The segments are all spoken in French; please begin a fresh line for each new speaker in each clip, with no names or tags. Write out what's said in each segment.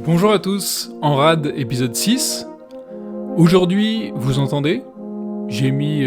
Bonjour à tous, en rade épisode 6. Aujourd'hui, vous entendez, j'ai mis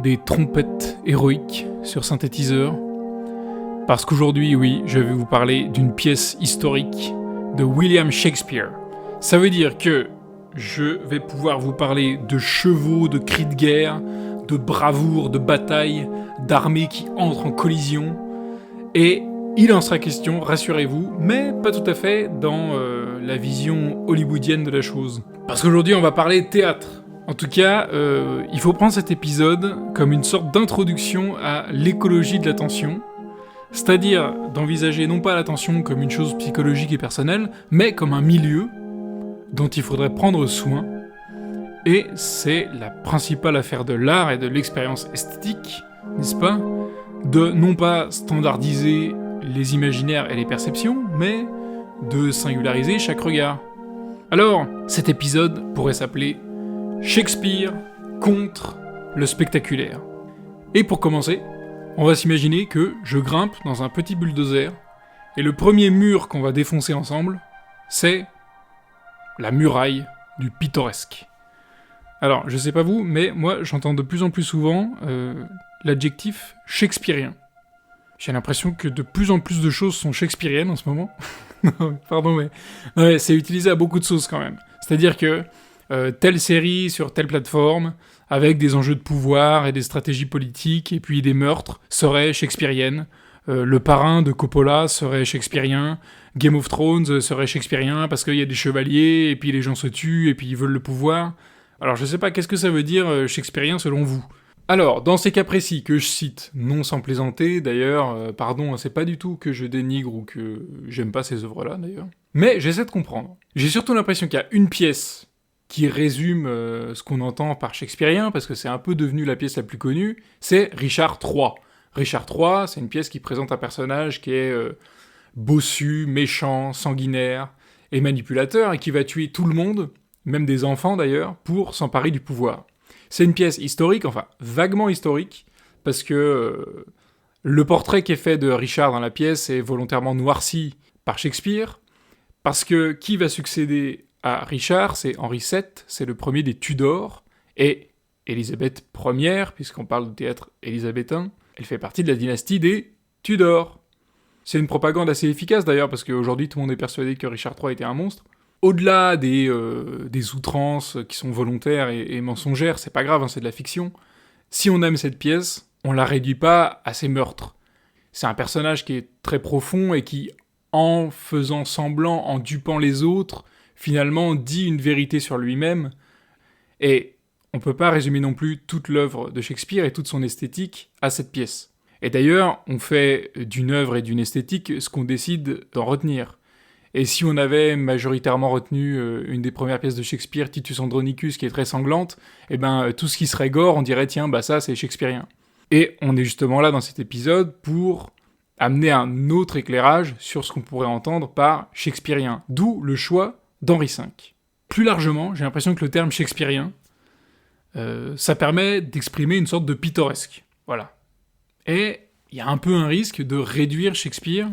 des trompettes héroïques sur synthétiseur. Parce qu'aujourd'hui, oui, je vais vous parler d'une pièce historique de William Shakespeare. Ça veut dire que je vais pouvoir vous parler de chevaux, de cris de guerre, de bravoure, de bataille, d'armées qui entrent en collision. Et il en sera question, rassurez-vous, mais pas tout à fait dans la vision hollywoodienne de la chose. Parce qu'aujourd'hui, on va parler théâtre. En tout cas, il faut prendre cet épisode comme une sorte d'introduction à l'écologie de l'attention, c'est-à-dire d'envisager non pas l'attention comme une chose psychologique et personnelle, mais comme un milieu dont il faudrait prendre soin. Et c'est la principale affaire de l'art et de l'expérience esthétique, n'est-ce pas ? De non pas standardiser les imaginaires et les perceptions, mais de singulariser chaque regard. Alors, cet épisode pourrait s'appeler Shakespeare contre le spectaculaire. Et pour commencer, on va s'imaginer que je grimpe dans un petit bulldozer, et le premier mur qu'on va défoncer ensemble, c'est la muraille du pittoresque. Alors, je sais pas vous, mais moi j'entends de plus en plus souvent l'adjectif shakespearien. J'ai l'impression que de plus en plus de choses sont shakespeariennes en ce moment. Pardon, mais ouais, c'est utilisé à beaucoup de sauces quand même. C'est-à-dire que telle série sur telle plateforme, avec des enjeux de pouvoir et des stratégies politiques, et puis des meurtres, serait shakespearienne. Le parrain de Coppola serait shakespearien. Game of Thrones serait shakespearien parce qu'il y a des chevaliers, et puis les gens se tuent, et puis ils veulent le pouvoir. Alors je sais pas, qu'est-ce que ça veut dire shakespearien selon vous ? Alors, dans ces cas précis que je cite, non sans plaisanter, d'ailleurs, pardon, c'est pas du tout que je dénigre ou que j'aime pas ces œuvres-là, d'ailleurs. Mais j'essaie de comprendre. J'ai surtout l'impression qu'il y a une pièce qui résume ce qu'on entend par shakespearien, parce que c'est un peu devenu la pièce la plus connue, c'est Richard III. Richard III, c'est une pièce qui présente un personnage qui est bossu, méchant, sanguinaire et manipulateur, et qui va tuer tout le monde, même des enfants d'ailleurs, pour s'emparer du pouvoir. C'est une pièce historique, enfin vaguement historique, parce que le portrait qui est fait de Richard dans la pièce est volontairement noirci par Shakespeare, parce que qui va succéder à Richard, c'est Henri VII, c'est le premier des Tudors, et Élisabeth Ière, puisqu'on parle de théâtre élisabétain, elle fait partie de la dynastie des Tudors. C'est une propagande assez efficace d'ailleurs, parce qu'aujourd'hui tout le monde est persuadé que Richard III était un monstre. Au-delà des outrances qui sont volontaires et mensongères, c'est pas grave, hein, c'est de la fiction. Si on aime cette pièce, on la réduit pas à ses meurtres. C'est un personnage qui est très profond et qui, en faisant semblant, en dupant les autres, finalement dit une vérité sur lui-même. Et on peut pas résumer non plus toute l'œuvre de Shakespeare et toute son esthétique à cette pièce. Et d'ailleurs, on fait d'une œuvre et d'une esthétique ce qu'on décide d'en retenir. Et si on avait majoritairement retenu une des premières pièces de Shakespeare, Titus Andronicus, qui est très sanglante, eh ben tout ce qui serait gore, on dirait tiens, bah ça c'est shakespearien. Et on est justement là dans cet épisode pour amener un autre éclairage sur ce qu'on pourrait entendre par shakespearien, d'où le choix d'Henri V. Plus largement, j'ai l'impression que le terme shakespearien, ça permet d'exprimer une sorte de pittoresque. Voilà. Et il y a un peu un risque de réduire Shakespeare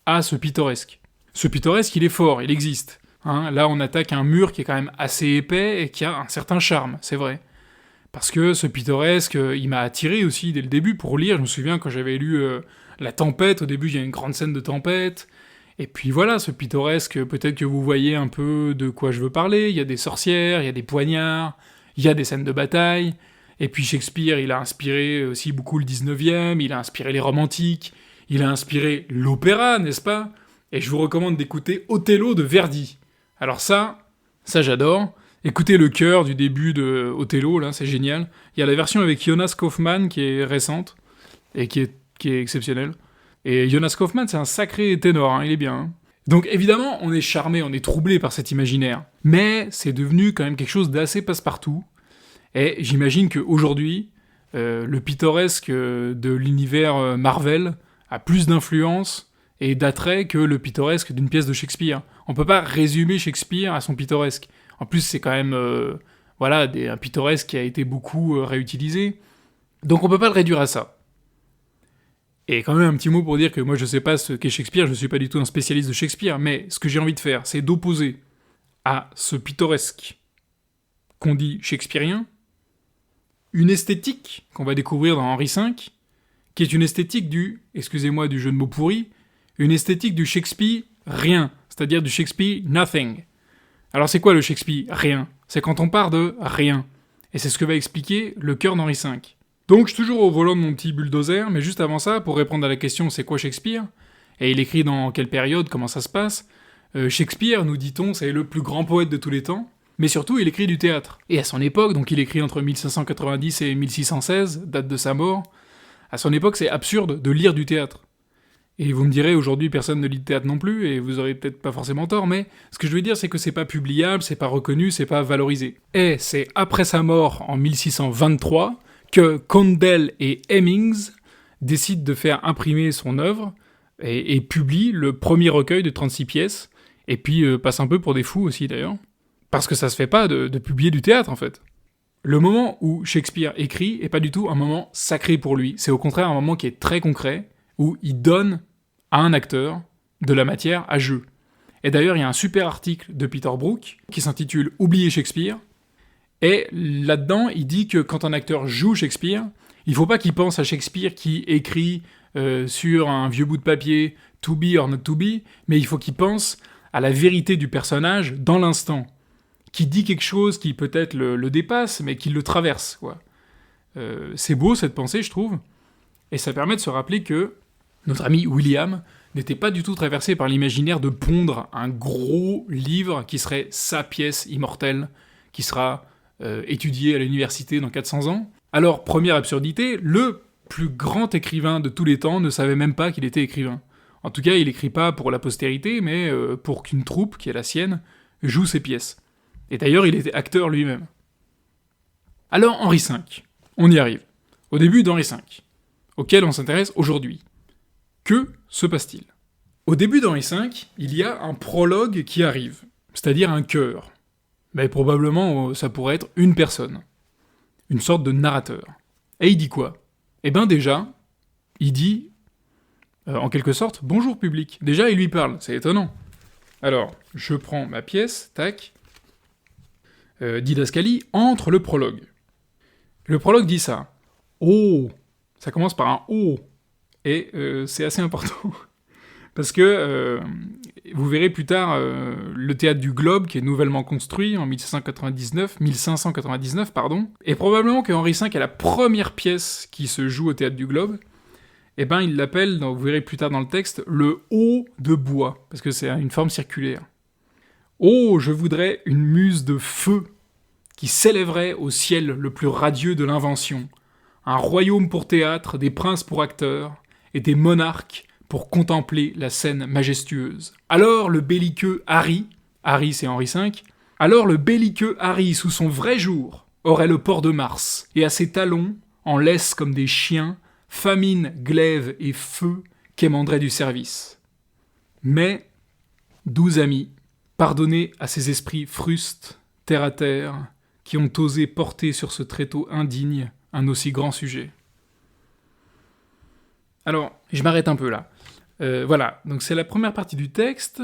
à ce pittoresque. Ce pittoresque, il est fort, il existe. Hein, là, on attaque un mur qui est quand même assez épais et qui a un certain charme, c'est vrai. Parce que ce pittoresque, il m'a attiré aussi dès le début pour lire. Je me souviens quand j'avais lu La Tempête, au début, il y a une grande scène de tempête. Et puis voilà, ce pittoresque, peut-être que vous voyez un peu de quoi je veux parler. Il y a des sorcières, il y a des poignards, il y a des scènes de bataille. Et puis Shakespeare, il a inspiré aussi beaucoup le 19e, il a inspiré les romantiques, il a inspiré l'opéra, n'est-ce pas ? Et je vous recommande d'écouter Othello de Verdi. Alors ça j'adore. Écoutez le chœur du début de Othello, là, c'est génial. Il y a la version avec Jonas Kaufmann qui est récente et qui est exceptionnelle. Et Jonas Kaufmann, c'est un sacré ténor, hein, il est bien. Hein. Donc évidemment, on est charmé, on est troublé par cet imaginaire. Mais c'est devenu quand même quelque chose d'assez passe-partout. Et j'imagine qu'aujourd'hui, le pittoresque de l'univers Marvel a plus d'influence et d'attrait que le pittoresque d'une pièce de Shakespeare. On peut pas résumer Shakespeare à son pittoresque. En plus, c'est quand même un pittoresque qui a été beaucoup réutilisé. Donc on peut pas le réduire à ça. Et quand même un petit mot pour dire que moi je sais pas ce qu'est Shakespeare, je suis pas du tout un spécialiste de Shakespeare, mais ce que j'ai envie de faire, c'est d'opposer à ce pittoresque qu'on dit shakespearien, une esthétique qu'on va découvrir dans Henri V, qui est une esthétique du, excusez-moi du jeu de mots pourri, une esthétique du Shakespeare rien, c'est-à-dire du Shakespeare nothing. Alors c'est quoi le Shakespeare rien ? C'est quand on part de rien. Et c'est ce que va expliquer le cœur d'Henri V. Donc je suis toujours au volant de mon petit bulldozer, mais juste avant ça, pour répondre à la question c'est quoi Shakespeare ? Et il écrit dans quelle période, comment ça se passe ? Shakespeare, nous dit-on, c'est le plus grand poète de tous les temps, mais surtout il écrit du théâtre. Et à son époque, donc il écrit entre 1590 et 1616, date de sa mort, à son époque c'est absurde de lire du théâtre. Et vous me direz, aujourd'hui personne ne lit de théâtre non plus, et vous aurez peut-être pas forcément tort, mais ce que je veux dire c'est que c'est pas publiable, c'est pas reconnu, c'est pas valorisé. Et c'est après sa mort, en 1623, que Condell et Hemmings décident de faire imprimer son œuvre, et publient le premier recueil de 36 pièces, et puis passe un peu pour des fous aussi d'ailleurs. Parce que ça se fait pas de publier du théâtre en fait. Le moment où Shakespeare écrit est pas du tout un moment sacré pour lui, c'est au contraire un moment qui est très concret, où il donne à un acteur de la matière à jeu. Et d'ailleurs, il y a un super article de Peter Brook qui s'intitule « Oublier Shakespeare », et là-dedans, il dit que quand un acteur joue Shakespeare, il faut pas qu'il pense à Shakespeare qui écrit sur un vieux bout de papier « to be or not to be », mais il faut qu'il pense à la vérité du personnage dans l'instant, qui dit quelque chose qui peut-être le dépasse, mais qui le traverse, quoi. C'est beau cette pensée, je trouve, et ça permet de se rappeler que notre ami William n'était pas du tout traversé par l'imaginaire de pondre un gros livre qui serait sa pièce immortelle, qui sera étudiée à l'université dans 400 ans. Alors, première absurdité, le plus grand écrivain de tous les temps ne savait même pas qu'il était écrivain. En tout cas, il écrit pas pour la postérité, mais pour qu'une troupe, qui est la sienne, joue ses pièces. Et d'ailleurs, il était acteur lui-même. Alors, Henri V, on y arrive. Au début d'Henri V, auquel on s'intéresse aujourd'hui. Que se passe-t-il ? Au début d'Henri V, il y a un prologue qui arrive, c'est-à-dire un chœur. Mais probablement, ça pourrait être une personne. Une sorte de narrateur. Et il dit quoi ? Eh ben déjà, il dit, en quelque sorte, « Bonjour public ». Déjà, il lui parle, c'est étonnant. Alors, je prends ma pièce, tac, didascalie, entre le prologue. Le prologue dit ça. « Oh !» Ça commence par un « oh !» Et c'est assez important. Parce que, vous verrez plus tard, le théâtre du Globe, qui est nouvellement construit en 1599, et probablement que Henri V est la première pièce qui se joue au théâtre du Globe, et ben il l'appelle, vous verrez plus tard dans le texte, le « haut de bois », parce que c'est une forme circulaire. « Oh, je voudrais une muse de feu qui s'élèverait au ciel le plus radieux de l'invention, un royaume pour théâtre, des princes pour acteurs, et des monarques pour contempler la scène majestueuse. Alors le belliqueux Harry c'est Henri V, alors le belliqueux Harry, sous son vrai jour, aurait le port de Mars, et à ses talons, en laisse comme des chiens, famine, glaive et feu quémanderaient du service. Mais, doux amis, pardonnez à ces esprits frustes, terre à terre, qui ont osé porter sur ce tréteau indigne un aussi grand sujet. Alors, je m'arrête un peu là. Voilà, donc c'est la première partie du texte.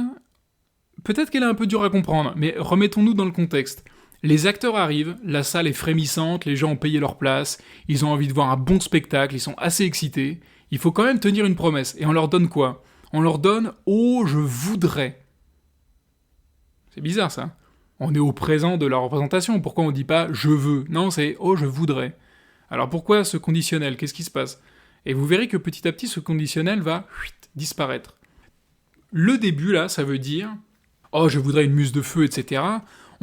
Peut-être qu'elle est un peu dure à comprendre, mais remettons-nous dans le contexte. Les acteurs arrivent, la salle est frémissante, les gens ont payé leur place, ils ont envie de voir un bon spectacle, ils sont assez excités. Il faut quand même tenir une promesse. Et on leur donne quoi ? On leur donne « Oh, je voudrais ». C'est bizarre ça. On est au présent de la représentation, pourquoi on dit pas « je veux » ? Non, c'est « oh, je voudrais ». Alors pourquoi ce conditionnel ? Qu'est-ce qui se passe ? Et vous verrez que petit à petit, ce conditionnel va disparaître. Le début, là, ça veut dire « oh, je voudrais une muse de feu, etc. »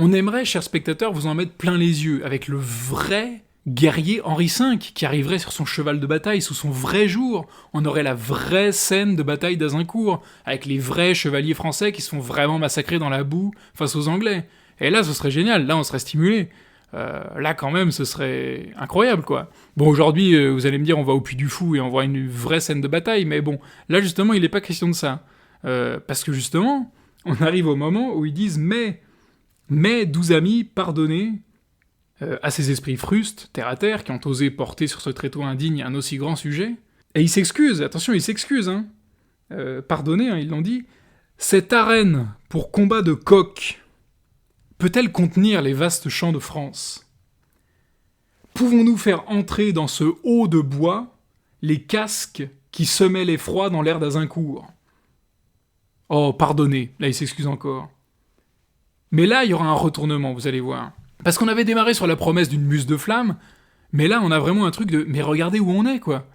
On aimerait, chers spectateurs, vous en mettre plein les yeux, avec le vrai guerrier Henri V, qui arriverait sur son cheval de bataille sous son vrai jour. On aurait la vraie scène de bataille d'Azincourt, avec les vrais chevaliers français qui se font vraiment massacrer dans la boue face aux Anglais. Et là, ce serait génial, là, on serait stimulé. Là, quand même, ce serait incroyable, quoi. Bon, aujourd'hui, vous allez me dire, on va au Puy du Fou et on voit une vraie scène de bataille, mais bon, là, justement, il n'est pas question de ça. Parce que, justement, on arrive au moment où ils disent « Mais, doux amis, pardonnez à ces esprits frustes, terre à terre, qui ont osé porter sur ce tréteau indigne un aussi grand sujet. Et il s'excuse, attention, il s'excuse, hein. Pardonnez, hein, ils l'ont dit. Cette arène pour combat de coqs peut-elle contenir les vastes champs de France ? Pouvons-nous faire entrer dans ce haut de bois les casques qui semaient l'effroi dans l'air d'Azincourt ? Oh, pardonnez, là il s'excuse encore. Mais là, il y aura un retournement, vous allez voir. Parce qu'on avait démarré sur la promesse d'une muse de flamme, mais là, on a vraiment un truc de « mais regardez où on est, quoi !»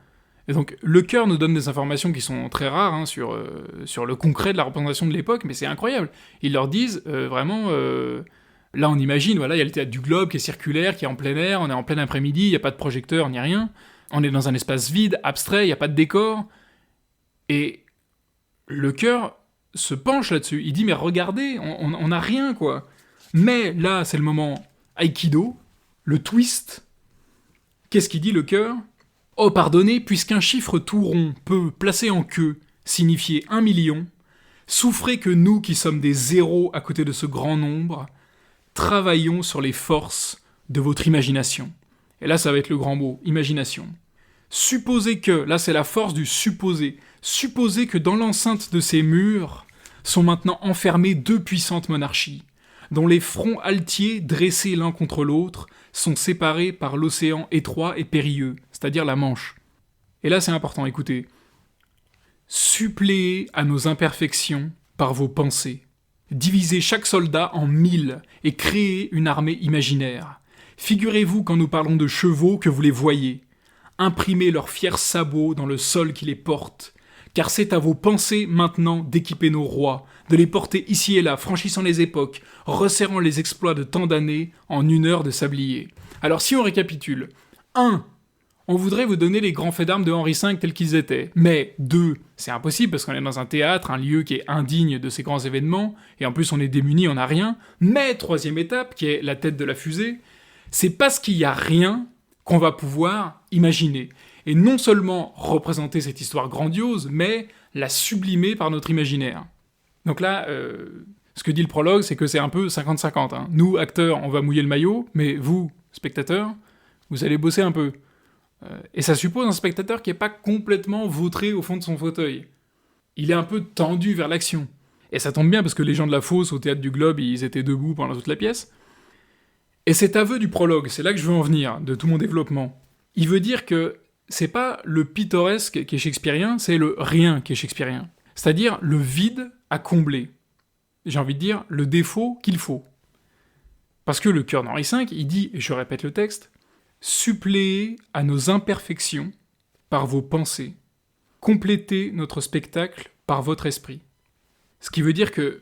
Et donc, le Cœur nous donne des informations qui sont très rares hein, sur le concret de la représentation de l'époque, mais c'est incroyable. Ils leur disent vraiment... là, on imagine, voilà, il y a le théâtre du Globe qui est circulaire, qui est en plein air, on est en plein après-midi, il n'y a pas de projecteur, ni rien. On est dans un espace vide, abstrait, il n'y a pas de décor. Et le Cœur se penche là-dessus. Il dit, mais regardez, on n'a rien, quoi. Mais là, c'est le moment Aikido, le twist. Qu'est-ce qu'il dit, le Cœur ? Oh, pardonnez, puisqu'un chiffre tout rond peut, placé en queue, signifier 1 million, souffrez que nous qui sommes des zéros à côté de ce grand nombre, travaillons sur les forces de votre imagination. Et là, ça va être le grand mot, imagination. Supposez que, là c'est la force du supposer, supposez que dans l'enceinte de ces murs sont maintenant enfermées 2 puissantes monarchies, dont les fronts altiers dressés l'un contre l'autre sont séparés par l'océan étroit et périlleux, c'est-à-dire la Manche. Et là c'est important, écoutez. Suppléez à nos imperfections par vos pensées. Divisez chaque soldat en 1000 et créez une armée imaginaire. Figurez-vous quand nous parlons de chevaux que vous les voyez. Imprimez leurs fiers sabots dans le sol qui les porte. Car c'est à vos pensées maintenant d'équiper nos rois, de les porter ici et là, franchissant les époques, resserrant les exploits de tant d'années en 1 heure de sablier. Alors si on récapitule, 1. On voudrait vous donner les grands faits d'armes de Henri V tels qu'ils étaient. Mais 2. C'est impossible parce qu'on est dans un théâtre, un lieu qui est indigne de ces grands événements, et en plus on est démunis, on n'a rien. Mais 3e étape, qui est la tête de la fusée, c'est parce qu'il n'y a rien qu'on va pouvoir imaginer. Et non seulement représenter cette histoire grandiose, mais la sublimer par notre imaginaire. Donc là, ce que dit le prologue, c'est que c'est un peu 50-50. Hein. Nous, acteurs, on va mouiller le maillot, mais vous, spectateurs, vous allez bosser un peu. Et ça suppose un spectateur qui n'est pas complètement vautré au fond de son fauteuil. Il est un peu tendu vers l'action. Et ça tombe bien, parce que les gens de la fosse au Théâtre du Globe, ils étaient debout pendant toute la pièce. Et cet aveu du prologue, c'est là que je veux en venir, de tout mon développement. Il veut dire que c'est pas le pittoresque qui est shakespearien, c'est le rien qui est shakespearien. C'est-à-dire le vide à combler. J'ai envie de dire le défaut qu'il faut. Parce que le Cœur d'Henri V, il dit, et je répète le texte, « Suppléez à nos imperfections par vos pensées. Complétez notre spectacle par votre esprit. » Ce qui veut dire que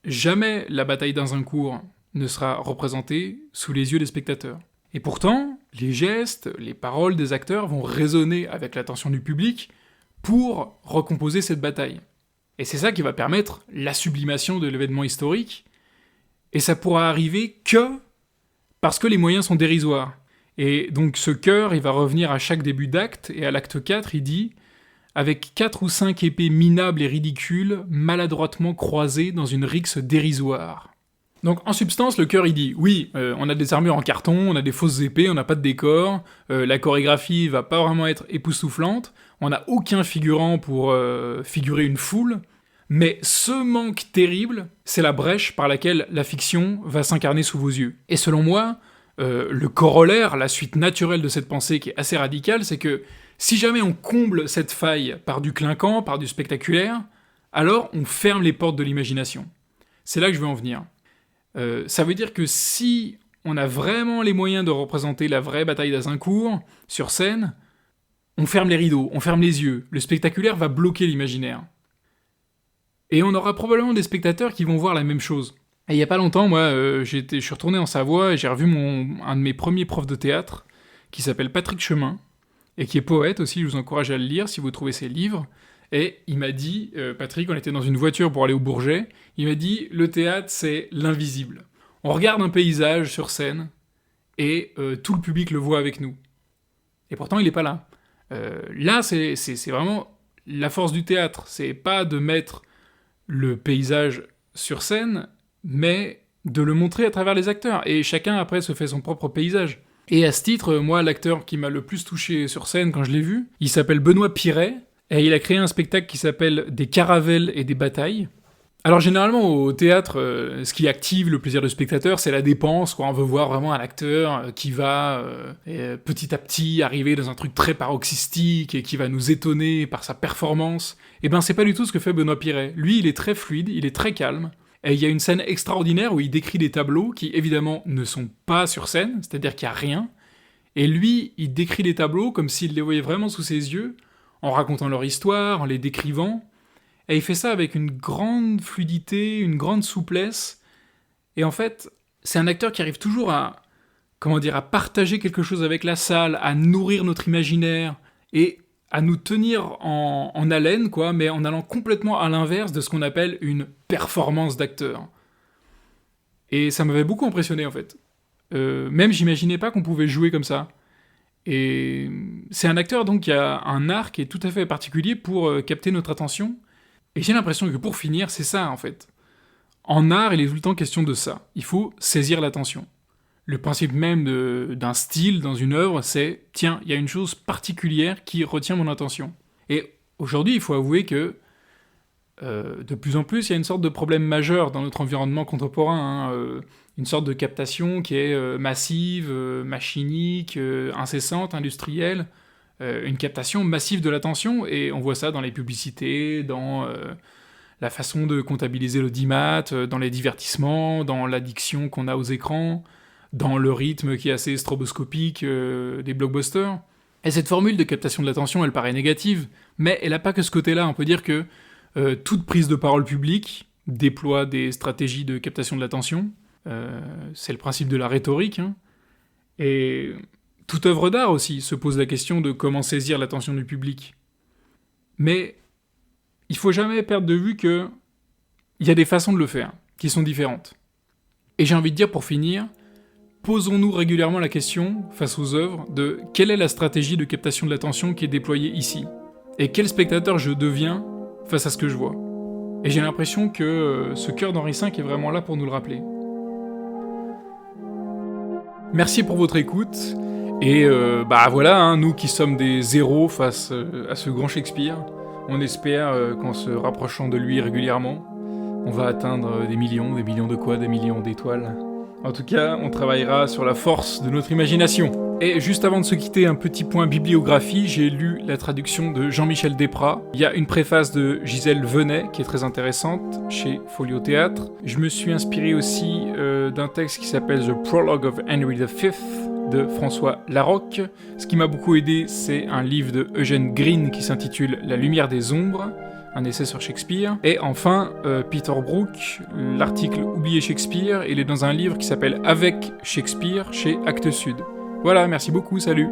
jamais la bataille d'Azincourt ne sera représentée sous les yeux des spectateurs. Et pourtant, les gestes, les paroles des acteurs vont résonner avec l'attention du public pour recomposer cette bataille. Et c'est ça qui va permettre la sublimation de l'événement historique, et ça pourra arriver que parce que les moyens sont dérisoires. Et donc ce Cœur, il va revenir à chaque début d'acte, et à l'acte 4, il dit « Avec 4 ou 5 épées minables et ridicules, maladroitement croisées dans une rixe dérisoire. » Donc en substance, le Cœur il dit « Oui, on a des armures en carton, on a des fausses épées, on n'a pas de décor, la chorégraphie va pas vraiment être époustouflante, on n'a aucun figurant pour figurer une foule, mais ce manque terrible, c'est la brèche par laquelle la fiction va s'incarner sous vos yeux. Et selon moi, le corollaire, la suite naturelle de cette pensée qui est assez radicale, c'est que si jamais on comble cette faille par du clinquant, par du spectaculaire, alors on ferme les portes de l'imagination. C'est là que je veux en venir. Ça veut dire que si on a vraiment les moyens de représenter la vraie bataille d'Azincourt, sur scène, on ferme les rideaux, on ferme les yeux, le spectaculaire va bloquer l'imaginaire. Et on aura probablement des spectateurs qui vont voir la même chose. Et il y a pas longtemps, moi, je suis retourné en Savoie et j'ai revu un de mes premiers profs de théâtre, qui s'appelle Patrick Chemin, et qui est poète aussi, je vous encourage à le lire si vous trouvez ses livres. Et il m'a dit, Patrick, on était dans une voiture pour aller au Bourget, il m'a dit, le théâtre c'est l'invisible. On regarde un paysage sur scène, et tout le public le voit avec nous. Et pourtant il est pas là. Là c'est vraiment la force du théâtre, c'est pas de mettre le paysage sur scène, mais de le montrer à travers les acteurs. Et chacun après se fait son propre paysage. Et à ce titre, moi, l'acteur qui m'a le plus touché sur scène quand je l'ai vu, il s'appelle Benoît Piret, et il a créé un spectacle qui s'appelle Des caravelles et des batailles. Alors généralement au théâtre, ce qui active le plaisir du spectateur, c'est la dépense, quoi. On veut voir vraiment un acteur qui va petit à petit arriver dans un truc très paroxystique et qui va nous étonner par sa performance. Et ben c'est pas du tout ce que fait Benoît Piret. Lui, il est très fluide, il est très calme. Et il y a une scène extraordinaire où il décrit des tableaux qui évidemment ne sont pas sur scène, c'est-à-dire qu'il n'y a rien. Et lui, il décrit les tableaux comme s'il les voyait vraiment sous ses yeux, en racontant leur histoire, en les décrivant. Et il fait ça avec une grande fluidité, une grande souplesse. Et en fait, c'est un acteur qui arrive toujours à partager quelque chose avec la salle, à nourrir notre imaginaire, et à nous tenir en haleine, quoi, mais en allant complètement à l'inverse de ce qu'on appelle une performance d'acteur. Et ça m'avait beaucoup impressionné, en fait. Même, j'imaginais pas qu'on pouvait jouer comme ça. Et c'est un acteur, donc, qui a un art qui est tout à fait particulier pour capter notre attention. Et j'ai l'impression que pour finir, c'est ça, en fait. En art, il est tout le temps question de ça. Il faut saisir l'attention. Le principe même d'un style dans une œuvre, c'est « Tiens, il y a une chose particulière qui retient mon attention. » Et aujourd'hui, il faut avouer que de plus en plus, il y a une sorte de problème majeur dans notre environnement contemporain. Une sorte de captation qui est massive, machinique, incessante, industrielle. Une captation massive de l'attention, et on voit ça dans les publicités, dans la façon de comptabiliser l'audimat, dans les divertissements, dans l'addiction qu'on a aux écrans, dans le rythme qui est assez stroboscopique des blockbusters. Et cette formule de captation de l'attention, elle paraît négative, mais elle n'a pas que ce côté-là. On peut dire que toute prise de parole publique déploie des stratégies de captation de l'attention. C'est le principe de la rhétorique, hein. Et toute œuvre d'art aussi se pose la question de comment saisir l'attention du public. Mais il faut jamais perdre de vue qu'il y a des façons de le faire, qui sont différentes. Et j'ai envie de dire pour finir, posons-nous régulièrement la question, face aux œuvres, de quelle est la stratégie de captation de l'attention qui est déployée ici ? Et quel spectateur je deviens face à ce que je vois ? Et j'ai l'impression que ce cœur d'Henri V est vraiment là pour nous le rappeler. Merci pour votre écoute. Et voilà, hein, nous qui sommes des zéros face à ce grand Shakespeare, on espère qu'en se rapprochant de lui régulièrement, on va atteindre des millions de quoi, des millions d'étoiles. En tout cas, on travaillera sur la force de notre imagination. Et juste avant de se quitter, un petit point bibliographie, j'ai lu la traduction de Jean-Michel Desprats. Il y a une préface de Gisèle Venet, qui est très intéressante, chez Folio Théâtre. Je me suis inspiré aussi d'un texte qui s'appelle The Prologue of Henry V, de François Larocque. Ce qui m'a beaucoup aidé, c'est un livre de Eugène Green qui s'intitule La lumière des ombres, un essai sur Shakespeare. Et enfin, Peter Brook, l'article Oublier Shakespeare, il est dans un livre qui s'appelle Avec Shakespeare, chez Actes Sud. Voilà, merci beaucoup, salut.